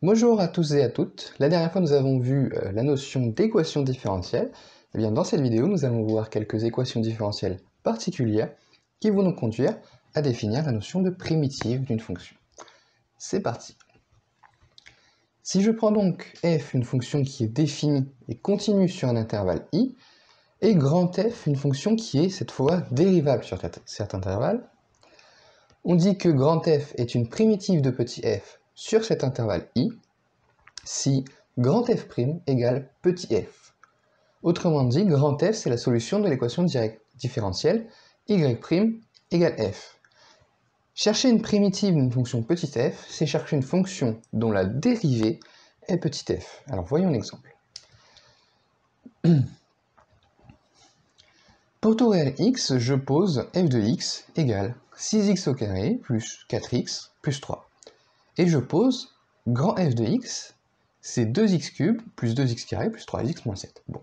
Bonjour à tous et à toutes. La dernière fois, nous avons vu la notion d'équation différentielle. Eh bien, dans cette vidéo, nous allons voir quelques équations différentielles particulières qui vont nous conduire à définir la notion de primitive d'une fonction. C'est parti. Si je prends donc f, une fonction qui est définie et continue sur un intervalle i, et grand F, une fonction qui est cette fois dérivable sur cet intervalle, on dit que grand F est une primitive de petit f sur cet intervalle i, si grand f' égale petit f. Autrement dit, grand F, c'est la solution de l'équation différentielle y' égale f. Chercher une primitive d'une fonction petit f, c'est chercher une fonction dont la dérivée est petit f. Alors voyons un exemple. Pour tout réel x, je pose f de x égale 6x au carré plus 4x plus 3. Et je pose grand f de x, c'est 2x cube plus 2x carré plus 3x moins 7. Bon.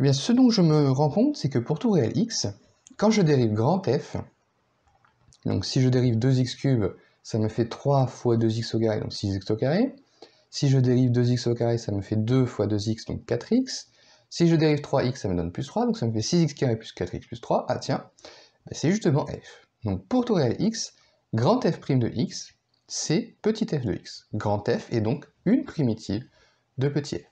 Eh bien, ce dont je me rends compte, c'est que pour tout réel x, quand je dérive grand f, donc si je dérive 2x cube, ça me fait 3 fois 2x au carré, donc 6x au carré. Si je dérive 2x au carré, ça me fait 2 fois 2x, donc 4x. Si je dérive 3x, ça me donne plus 3, donc ça me fait 6x carré plus 4x plus 3. Ah tiens, c'est justement f. Donc pour tout réel x, grand f' de x, c'est petit f de x. Grand f est donc une primitive de petit f.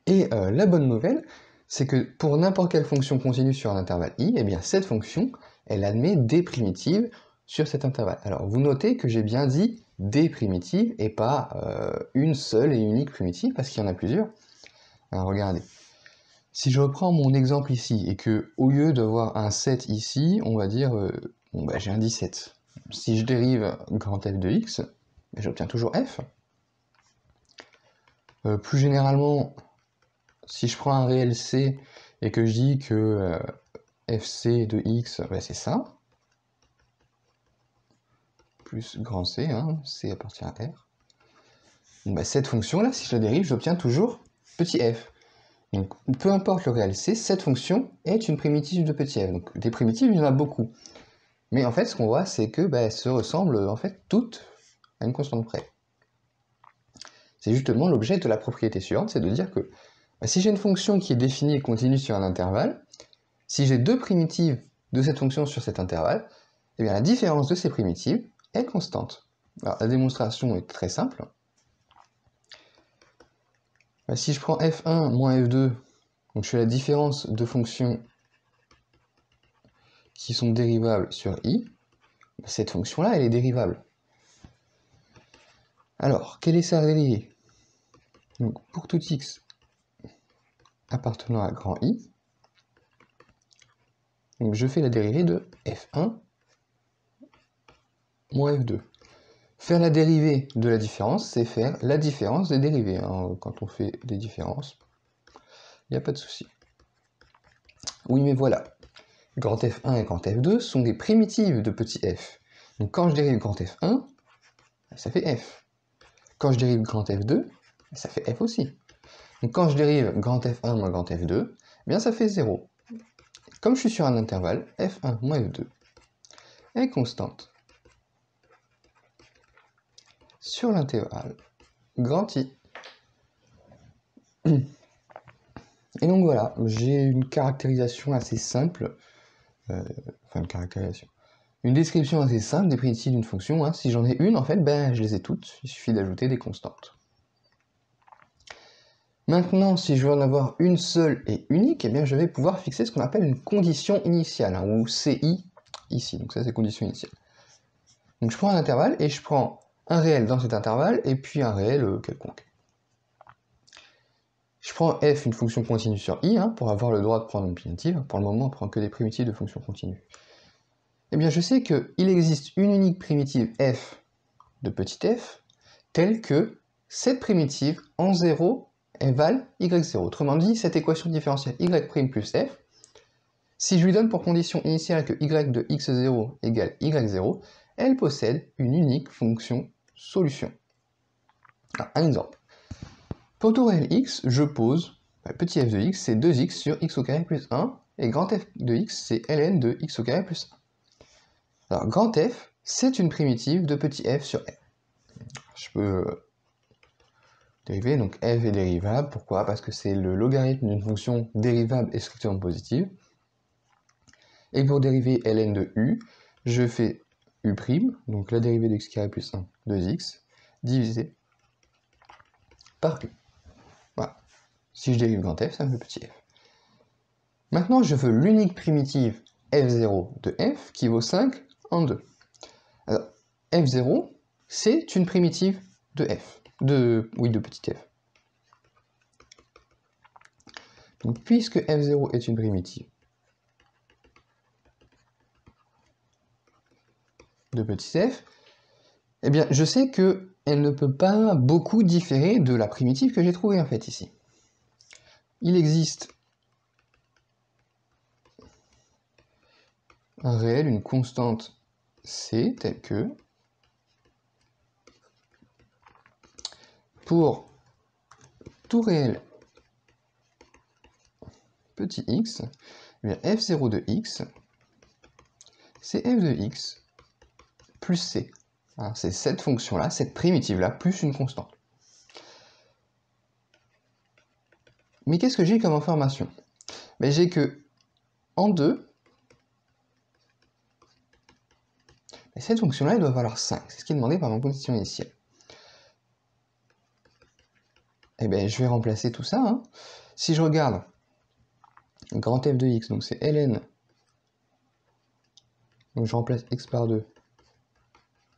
Et la bonne nouvelle, c'est que pour n'importe quelle fonction continue sur un intervalle i, eh bien cette fonction, elle admet des primitives sur cet intervalle. Alors vous notez que j'ai bien dit des primitives et pas une seule et unique primitive, parce qu'il y en a plusieurs. Alors regardez, si je reprends mon exemple ici, et que au lieu d'avoir un 7 ici, on va dire, j'ai un 17. Si je dérive grand f de x, j'obtiens toujours f. Plus généralement, si je prends un réel c et que je dis que fc de x, c'est ça, plus grand c, hein, c appartient à r. Donc, cette fonction-là, si je la dérive, j'obtiens toujours petit f. Donc peu importe le réel c, cette fonction est une primitive de petit f. Donc des primitives, il y en a beaucoup. Mais en fait, ce qu'on voit, c'est que elles se ressemblent en fait toutes à une constante près. C'est justement l'objet de la propriété suivante, c'est de dire que si j'ai une fonction qui est définie et continue sur un intervalle, si j'ai deux primitives de cette fonction sur cet intervalle, eh bien la différence de ces primitives est constante. Alors la démonstration est très simple. Si je prends f1 moins f2, donc je fais la différence de fonctions qui sont dérivables sur i, cette fonction-là, elle est dérivable. Alors, quelle est sa dérivée? Donc, pour tout x appartenant à grand I, donc je fais la dérivée de f1 moins f2. Faire la dérivée de la différence, c'est faire la différence des dérivées. Hein. Quand on fait des différences, il n'y a pas de souci. Oui, mais voilà. Grand f1 et grand f2 sont des primitives de petit f. Donc quand je dérive grand f1, ça fait f. Quand je dérive grand f2, ça fait f aussi. Donc quand je dérive grand f1 moins grand f2, eh bien ça fait 0. Comme je suis sur un intervalle, f1 moins f2 est constante sur l'intervalle grand I. Et donc voilà, j'ai une caractérisation assez simple, une description assez simple des primitives d'une fonction. Hein. Si j'en ai une, en fait, je les ai toutes, il suffit d'ajouter des constantes. Maintenant, si je veux en avoir une seule et unique, eh bien je vais pouvoir fixer ce qu'on appelle une condition initiale, hein, ou CI ici, donc ça c'est condition initiale. Donc je prends un intervalle et je prends un réel dans cet intervalle et puis un réel quelconque. Je prends f, une fonction continue sur i, hein, pour avoir le droit de prendre une primitive. Pour le moment, on prend que des primitives de fonctions continues. Eh bien, je sais qu'il existe une unique primitive f de petit f, telle que cette primitive en 0 égale y0. Autrement dit, cette équation différentielle y' plus f, si je lui donne pour condition initiale que y de x0 égale y0, elle possède une unique fonction solution. Alors, un exemple. Pour tout réel x, je pose petit f de x, c'est 2x sur x au carré plus 1, et grand f de x, c'est ln de x au carré plus 1. Alors, grand f, c'est une primitive de petit f sur f. Je peux dériver, donc f est dérivable. Pourquoi? Parce que c'est le logarithme d'une fonction dérivable et strictement positive. Et pour dériver ln de u, je fais u', donc la dérivée de x carré plus 1, 2x, divisé par u. Voilà. Si je dérive grand f, ça me fait petit f. Maintenant, je veux l'unique primitive f0 de f qui vaut 5 en 2. Alors, f0, c'est une primitive de f, de petit f. Donc, puisque f0 est une primitive de petit f, eh bien, je sais qu'elle ne peut pas beaucoup différer de la primitive que j'ai trouvée en fait ici. Il existe un réel, une constante c, telle que pour tout réel petit x, eh bien f0 de x, c'est f de x plus c. C'est cette fonction-là, cette primitive-là, plus une constante. Mais qu'est-ce que j'ai comme information? J'ai que en 2, cette fonction-là, elle doit valoir 5. C'est ce qui est demandé par ma condition initiale. Eh bien, je vais remplacer tout ça. Hein. Si je regarde grand f de x, donc c'est ln, donc je remplace x par 2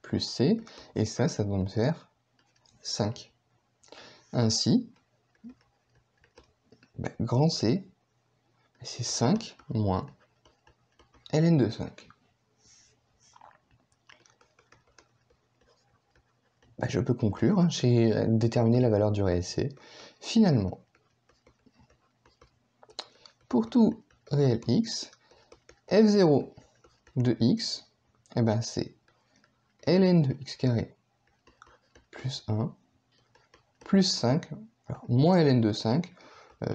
plus c, et ça va me faire 5. Ainsi, grand C, c'est 5 moins ln de 5. Je peux conclure, hein, j'ai déterminé la valeur du réel C. Finalement, pour tout réel x, f0 de x, c'est ln de x carré plus 1 plus 5, alors, moins ln de 5.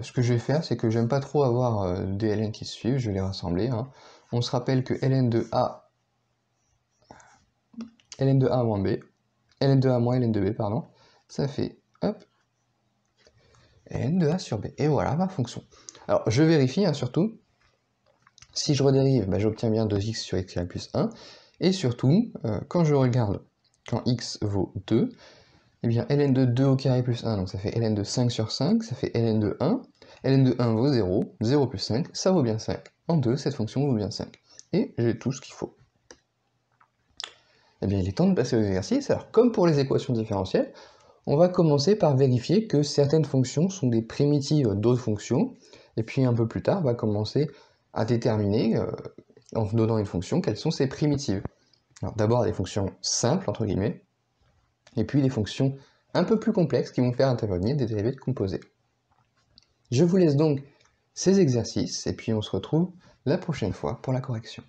Ce que je vais faire, c'est que j'aime pas trop avoir des ln qui se suivent, je vais les rassembler. Hein. On se rappelle que ln de a moins b, ln de a moins ln de b, pardon, ça fait, hop, ln de a sur b. Et voilà ma fonction. Alors, je vérifie, hein, surtout, si je redérive, j'obtiens bien 2x sur x carré plus 1, et surtout, quand je regarde, quand x vaut 2, eh bien, ln de 2 au carré plus 1, donc ça fait ln de 5 sur 5, ça fait ln de 1, ln de 1 vaut 0, 0 plus 5, ça vaut bien 5. En 2, cette fonction vaut bien 5. Et j'ai tout ce qu'il faut. Eh bien, il est temps de passer aux exercices. Alors, comme pour les équations différentielles, on va commencer par vérifier que certaines fonctions sont des primitives d'autres fonctions, et puis un peu plus tard, on va commencer à déterminer, en donnant une fonction, quelles sont ses primitives. Alors, d'abord, des fonctions simples, entre guillemets, et puis des fonctions un peu plus complexes qui vont faire intervenir des dérivés de composés. Je vous laisse donc ces exercices, et puis on se retrouve la prochaine fois pour la correction.